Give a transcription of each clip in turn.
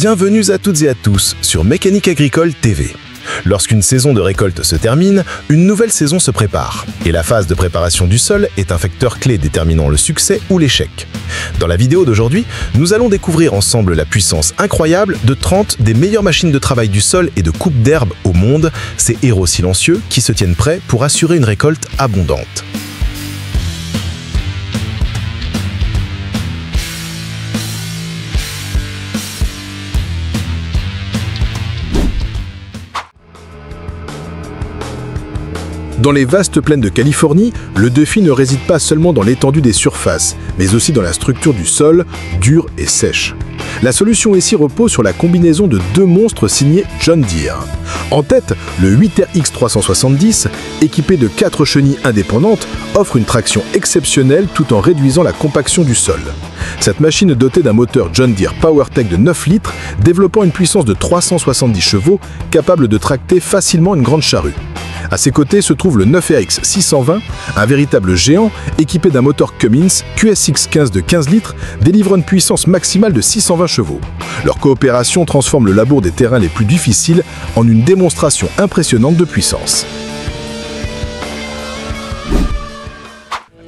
Bienvenue à toutes et à tous sur Mécanique Agricole TV. Lorsqu'une saison de récolte se termine, une nouvelle saison se prépare. Et la phase de préparation du sol est un facteur clé déterminant le succès ou l'échec. Dans la vidéo d'aujourd'hui, nous allons découvrir ensemble la puissance incroyable de 30 des meilleures machines de travail du sol et de coupe d'herbe au monde, ces héros silencieux qui se tiennent prêts pour assurer une récolte abondante. Dans les vastes plaines de Californie, le défi ne réside pas seulement dans l'étendue des surfaces, mais aussi dans la structure du sol, dure et sèche. La solution ici repose sur la combinaison de deux monstres signés John Deere. En tête, le 8RX 370, équipé de 4 chenilles indépendantes, offre une traction exceptionnelle tout en réduisant la compaction du sol. Cette machine est dotée d'un moteur John Deere PowerTech de 9 litres, développant une puissance de 370 chevaux, capable de tracter facilement une grande charrue. À ses côtés se trouve le 9RX 620, un véritable géant équipé d'un moteur Cummins QSX15 de 15 litres, délivrant une puissance maximale de 620 chevaux. Leur coopération transforme le labour des terrains les plus difficiles en une démonstration impressionnante de puissance.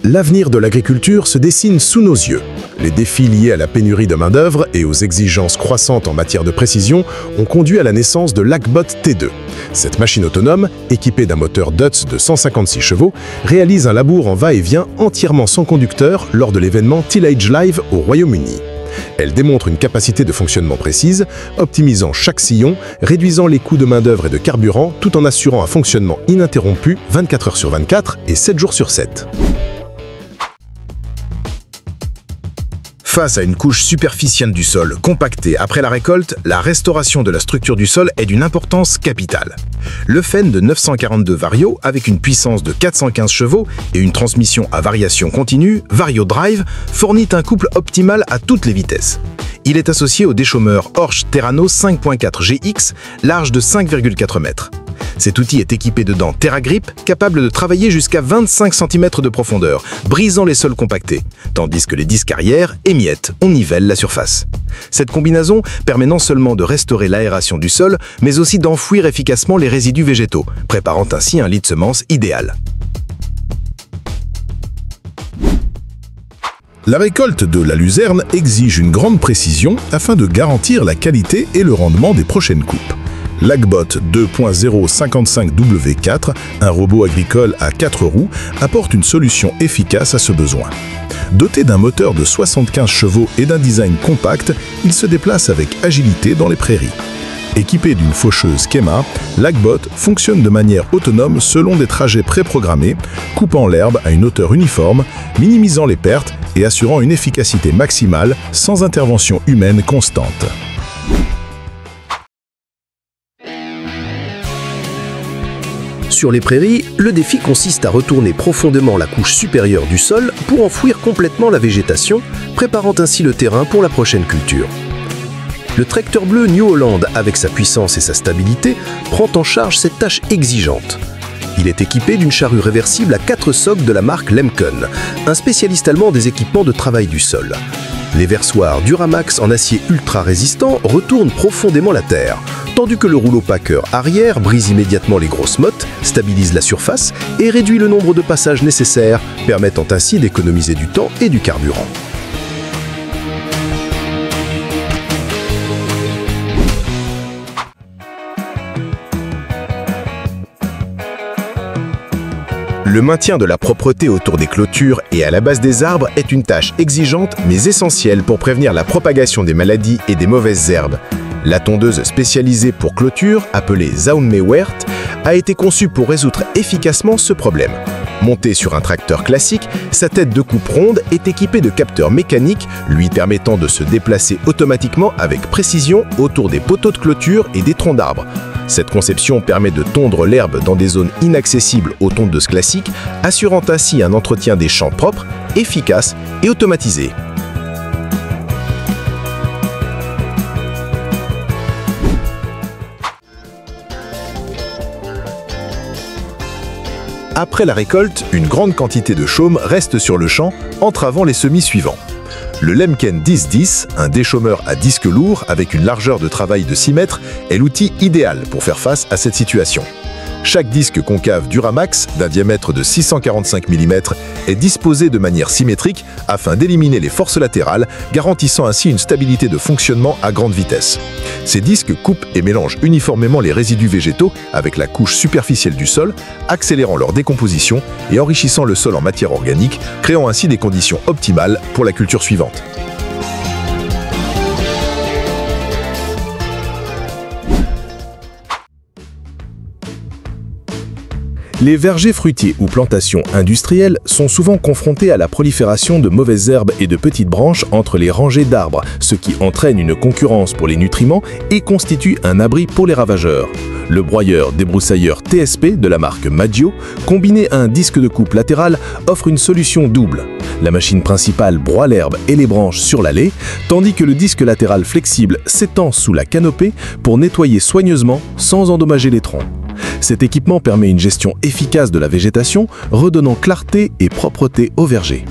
L'avenir de l'agriculture se dessine sous nos yeux. Les défis liés à la pénurie de main-d'œuvre et aux exigences croissantes en matière de précision ont conduit à la naissance de l'Agbot T2. Cette machine autonome, équipée d'un moteur Dutz de 156 chevaux, réalise un labour en va-et-vient entièrement sans conducteur lors de l'événement Tillage Live au Royaume-Uni. Elle démontre une capacité de fonctionnement précise, optimisant chaque sillon, réduisant les coûts de main-d'œuvre et de carburant, tout en assurant un fonctionnement ininterrompu 24 heures sur 24 et 7 jours sur 7. Face à une couche superficielle du sol compactée après la récolte, la restauration de la structure du sol est d'une importance capitale. Le Fendt de 942 Vario, avec une puissance de 415 chevaux et une transmission à variation continue, Vario Drive, fournit un couple optimal à toutes les vitesses. Il est associé au déchômeur Horsch Terrano 5.4 GX, large de 5,4 mètres. Cet outil est équipé de dents TerraGrip, capable de travailler jusqu'à 25 cm de profondeur, brisant les sols compactés, tandis que les disques arrière émiettent, on nivelle la surface. Cette combinaison permet non seulement de restaurer l'aération du sol, mais aussi d'enfouir efficacement les résidus végétaux, préparant ainsi un lit de semences idéal. La récolte de la luzerne exige une grande précision afin de garantir la qualité et le rendement des prochaines coupes. L'Agbot 2.055W4, un robot agricole à 4 roues, apporte une solution efficace à ce besoin. Doté d'un moteur de 75 chevaux et d'un design compact, il se déplace avec agilité dans les prairies. Équipé d'une faucheuse Kema, l'Agbot fonctionne de manière autonome selon des trajets préprogrammés, coupant l'herbe à une hauteur uniforme, minimisant les pertes et assurant une efficacité maximale sans intervention humaine constante. Sur les prairies, le défi consiste à retourner profondément la couche supérieure du sol pour enfouir complètement la végétation, préparant ainsi le terrain pour la prochaine culture. Le tracteur bleu New Holland, avec sa puissance et sa stabilité, prend en charge cette tâche exigeante. Il est équipé d'une charrue réversible à 4 socs de la marque Lemken, un spécialiste allemand des équipements de travail du sol. Les versoirs Duramax en acier ultra résistant retournent profondément la terre, tandis que le rouleau packer arrière brise immédiatement les grosses mottes, stabilise la surface et réduit le nombre de passages nécessaires, permettant ainsi d'économiser du temps et du carburant. Le maintien de la propreté autour des clôtures et à la base des arbres est une tâche exigeante mais essentielle pour prévenir la propagation des maladies et des mauvaises herbes. La tondeuse spécialisée pour clôture, appelée Zaunmähwert, a été conçue pour résoudre efficacement ce problème. Montée sur un tracteur classique, sa tête de coupe ronde est équipée de capteurs mécaniques lui permettant de se déplacer automatiquement avec précision autour des poteaux de clôture et des troncs d'arbres. Cette conception permet de tondre l'herbe dans des zones inaccessibles aux tondeuses classiques, assurant ainsi un entretien des champs propre, efficace et automatisé. Après la récolte, une grande quantité de chaume reste sur le champ, entravant les semis suivants. Le Lemken 1010, un déchômeur à disque lourd avec une largeur de travail de 6 mètres, est l'outil idéal pour faire face à cette situation. Chaque disque concave Duramax, d'un diamètre de 645 mm, est disposé de manière symétrique afin d'éliminer les forces latérales, garantissant ainsi une stabilité de fonctionnement à grande vitesse. Ces disques coupent et mélangent uniformément les résidus végétaux avec la couche superficielle du sol, accélérant leur décomposition et enrichissant le sol en matière organique, créant ainsi des conditions optimales pour la culture suivante. Les vergers fruitiers ou plantations industrielles sont souvent confrontés à la prolifération de mauvaises herbes et de petites branches entre les rangées d'arbres, ce qui entraîne une concurrence pour les nutriments et constitue un abri pour les ravageurs. Le broyeur débroussailleur TSP de la marque Maggio, combiné à un disque de coupe latéral, offre une solution double. La machine principale broie l'herbe et les branches sur l'allée, tandis que le disque latéral flexible s'étend sous la canopée pour nettoyer soigneusement sans endommager les troncs. Cet équipement permet une gestion efficace de la végétation, redonnant clarté et propreté au verger.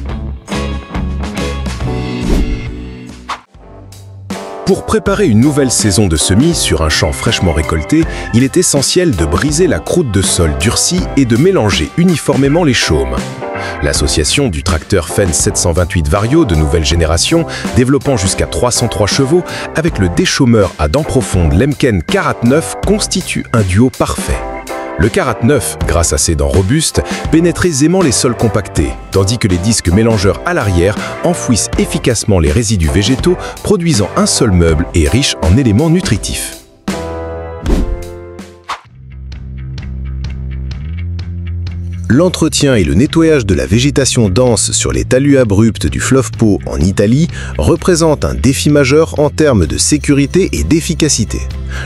Pour préparer une nouvelle saison de semis sur un champ fraîchement récolté, il est essentiel de briser la croûte de sol durcie et de mélanger uniformément les chaumes. L'association du tracteur Fendt 728 Vario de nouvelle génération, développant jusqu'à 303 chevaux, avec le déchômeur à dents profondes Lemken 49 constitue un duo parfait. Le 49, grâce à ses dents robustes, pénètre aisément les sols compactés, tandis que les disques mélangeurs à l'arrière enfouissent efficacement les résidus végétaux, produisant un seul meuble et riche en éléments nutritifs. L'entretien et le nettoyage de la végétation dense sur les talus abrupts du fleuve Pô en Italie représentent un défi majeur en termes de sécurité et d'efficacité.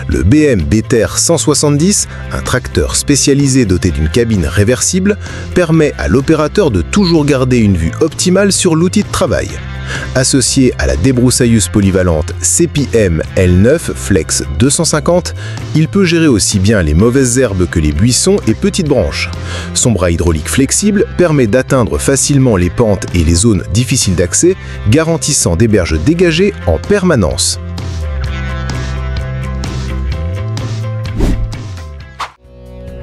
Le BM BTR 170, un tracteur spécialisé doté d'une cabine réversible, permet à l'opérateur de toujours garder une vue optimale sur l'outil de travail. Associé à la débroussailleuse polyvalente CPM L9 Flex 250, il peut gérer aussi bien les mauvaises herbes que les buissons et petites branches. Son bras hydraulique flexible permet d'atteindre facilement les pentes et les zones difficiles d'accès, garantissant des berges dégagées en permanence.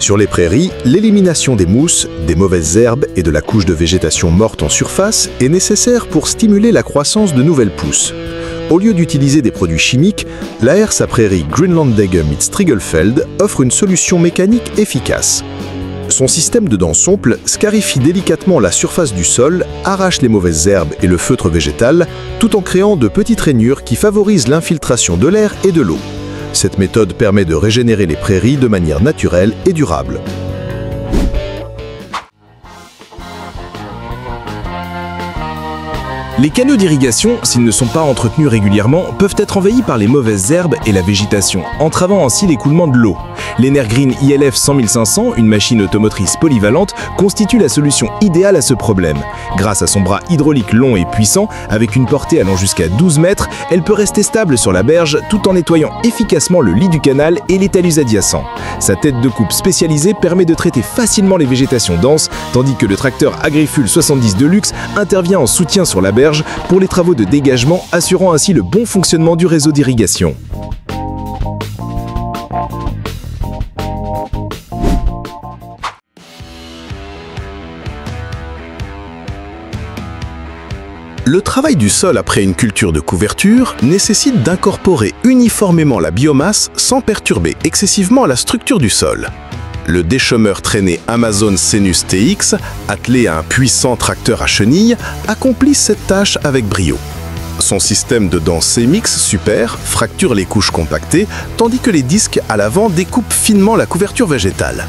Sur les prairies, l'élimination des mousses, des mauvaises herbes et de la couche de végétation morte en surface est nécessaire pour stimuler la croissance de nouvelles pousses. Au lieu d'utiliser des produits chimiques, la herse à prairie Greenlandsdegge mit Striegelfeld offre une solution mécanique efficace. Son système de dents somples scarifie délicatement la surface du sol, arrache les mauvaises herbes et le feutre végétal, tout en créant de petites rainures qui favorisent l'infiltration de l'air et de l'eau. Cette méthode permet de régénérer les prairies de manière naturelle et durable. Les canaux d'irrigation, s'ils ne sont pas entretenus régulièrement, peuvent être envahis par les mauvaises herbes et la végétation, entravant ainsi l'écoulement de l'eau. L'Energreen ILF 100500, une machine automotrice polyvalente, constitue la solution idéale à ce problème. Grâce à son bras hydraulique long et puissant, avec une portée allant jusqu'à 12 mètres, elle peut rester stable sur la berge tout en nettoyant efficacement le lit du canal et les talus adjacents. Sa tête de coupe spécialisée permet de traiter facilement les végétations denses, tandis que le tracteur Agriful 70 Deluxe intervient en soutien sur la berge pour les travaux de dégagement, assurant ainsi le bon fonctionnement du réseau d'irrigation. Le travail du sol après une culture de couverture nécessite d'incorporer uniformément la biomasse sans perturber excessivement la structure du sol. Le déchômeur traîné Amazon Cenus TX, attelé à un puissant tracteur à chenilles, accomplit cette tâche avec brio. Son système de dents C-Mix Super fracture les couches compactées, tandis que les disques à l'avant découpent finement la couverture végétale.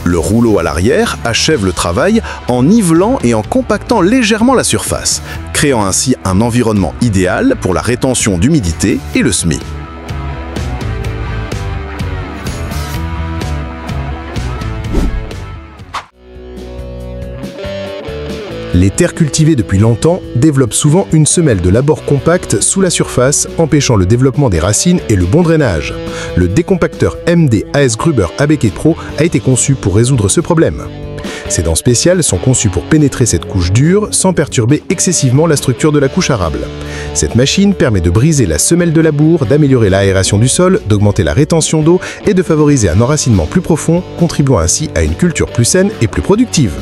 Le rouleau à l'arrière achève le travail en nivelant et en compactant légèrement la surface, créant ainsi un environnement idéal pour la rétention d'humidité et le semis. Les terres cultivées depuis longtemps développent souvent une semelle de labor compacte sous la surface, empêchant le développement des racines et le bon drainage. Le décompacteur MD AS Gruber ABK Pro a été conçu pour résoudre ce problème. Ces dents spéciales sont conçues pour pénétrer cette couche dure sans perturber excessivement la structure de la couche arable. Cette machine permet de briser la semelle de labour, d'améliorer l'aération du sol, d'augmenter la rétention d'eau et de favoriser un enracinement plus profond, contribuant ainsi à une culture plus saine et plus productive.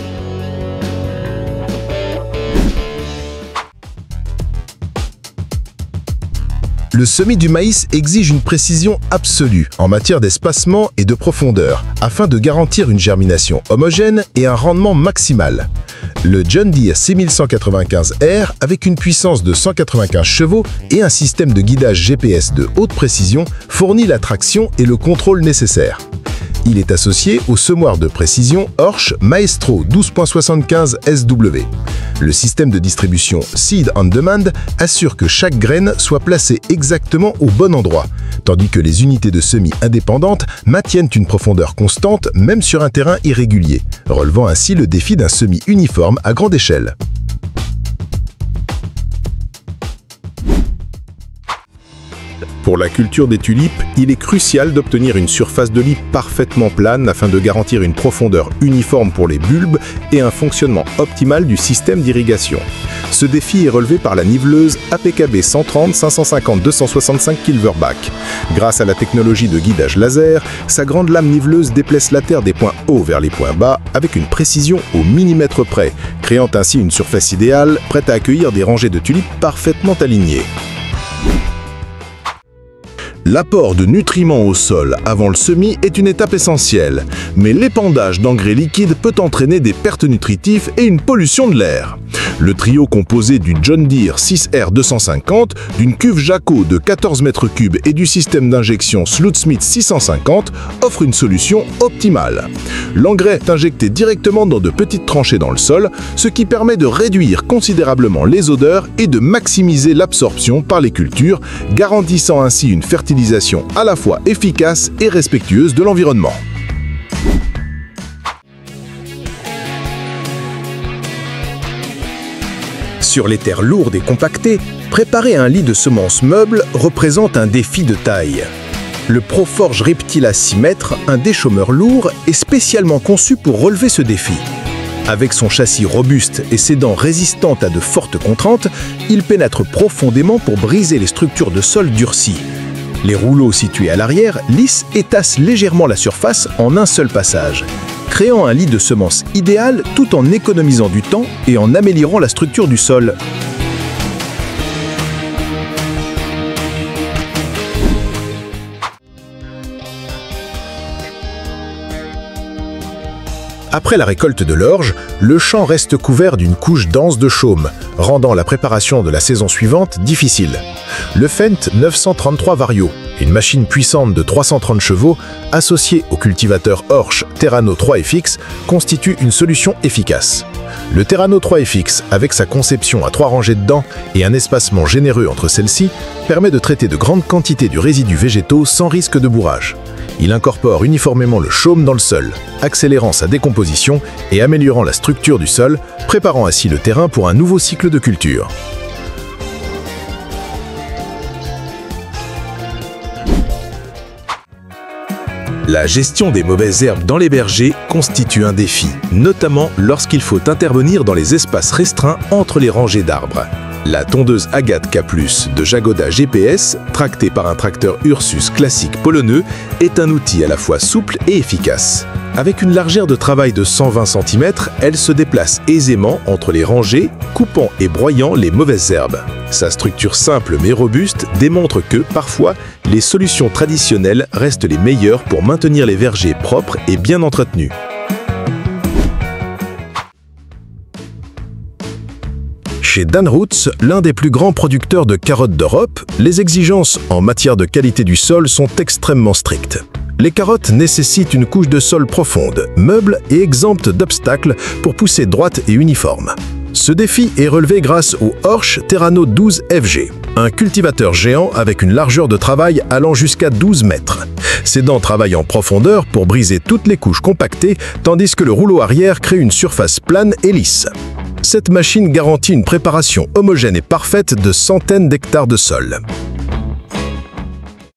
Le semis du maïs exige une précision absolue en matière d'espacement et de profondeur, afin de garantir une germination homogène et un rendement maximal. Le John Deere 6195R, avec une puissance de 195 chevaux et un système de guidage GPS de haute précision, fournit la traction et le contrôle nécessaires. Il est associé au semoir de précision Horsch Maestro 12.75 SW. Le système de distribution Seed on Demand assure que chaque graine soit placée exactement au bon endroit, tandis que les unités de semis indépendantes maintiennent une profondeur constante même sur un terrain irrégulier, relevant ainsi le défi d'un semis uniforme à grande échelle. Pour la culture des tulipes, il est crucial d'obtenir une surface de lit parfaitement plane afin de garantir une profondeur uniforme pour les bulbes et un fonctionnement optimal du système d'irrigation. Ce défi est relevé par la niveleuse APKB 130 550 265 Silverback. Grâce à la technologie de guidage laser, sa grande lame niveleuse déplace la terre des points hauts vers les points bas avec une précision au millimètre près, créant ainsi une surface idéale prête à accueillir des rangées de tulipes parfaitement alignées. L'apport de nutriments au sol avant le semis est une étape essentielle, mais l'épandage d'engrais liquides peut entraîner des pertes nutritives et une pollution de l'air. Le trio composé du John Deere 6R 250, d'une cuve Jacot de 14 m3 et du système d'injection Slutsmith 650 offre une solution optimale. L'engrais est injecté directement dans de petites tranchées dans le sol, ce qui permet de réduire considérablement les odeurs et de maximiser l'absorption par les cultures, garantissant ainsi une fertilisation à la fois efficace et respectueuse de l'environnement. Sur les terres lourdes et compactées, préparer un lit de semences meubles représente un défi de taille. Le Proforge Reptila 6 mètres, un déchômeur lourd, est spécialement conçu pour relever ce défi. Avec son châssis robuste et ses dents résistantes à de fortes contraintes, il pénètre profondément pour briser les structures de sol durcies. Les rouleaux situés à l'arrière lissent et tassent légèrement la surface en un seul passage, créant un lit de semences idéal tout en économisant du temps et en améliorant la structure du sol. Après la récolte de l'orge, le champ reste couvert d'une couche dense de chaume, rendant la préparation de la saison suivante difficile. Le Fendt 933 Vario, une machine puissante de 330 chevaux, associée au cultivateur Horsch Terrano 3FX, constitue une solution efficace. Le Terrano 3FX, avec sa conception à 3 rangées de dents et un espacement généreux entre celles-ci, permet de traiter de grandes quantités de résidus végétaux sans risque de bourrage. Il incorpore uniformément le chaume dans le sol, accélérant sa décomposition et améliorant la structure du sol, préparant ainsi le terrain pour un nouveau cycle de culture. La gestion des mauvaises herbes dans les vergers constitue un défi, notamment lorsqu'il faut intervenir dans les espaces restreints entre les rangées d'arbres. La tondeuse Agathe K+, de Jagoda GPS, tractée par un tracteur Ursus classique polonais, est un outil à la fois souple et efficace. Avec une largeur de travail de 120 cm, elle se déplace aisément entre les rangées, coupant et broyant les mauvaises herbes. Sa structure simple mais robuste démontre que, parfois, les solutions traditionnelles restent les meilleures pour maintenir les vergers propres et bien entretenus. Chez Danroots, l'un des plus grands producteurs de carottes d'Europe, les exigences en matière de qualité du sol sont extrêmement strictes. Les carottes nécessitent une couche de sol profonde, meuble et exempte d'obstacles pour pousser droite et uniforme. Ce défi est relevé grâce au Horsch Terrano 12 FG, un cultivateur géant avec une largeur de travail allant jusqu'à 12 mètres. Ses dents travaillent en profondeur pour briser toutes les couches compactées, tandis que le rouleau arrière crée une surface plane et lisse. Cette machine garantit une préparation homogène et parfaite de centaines d'hectares de sol.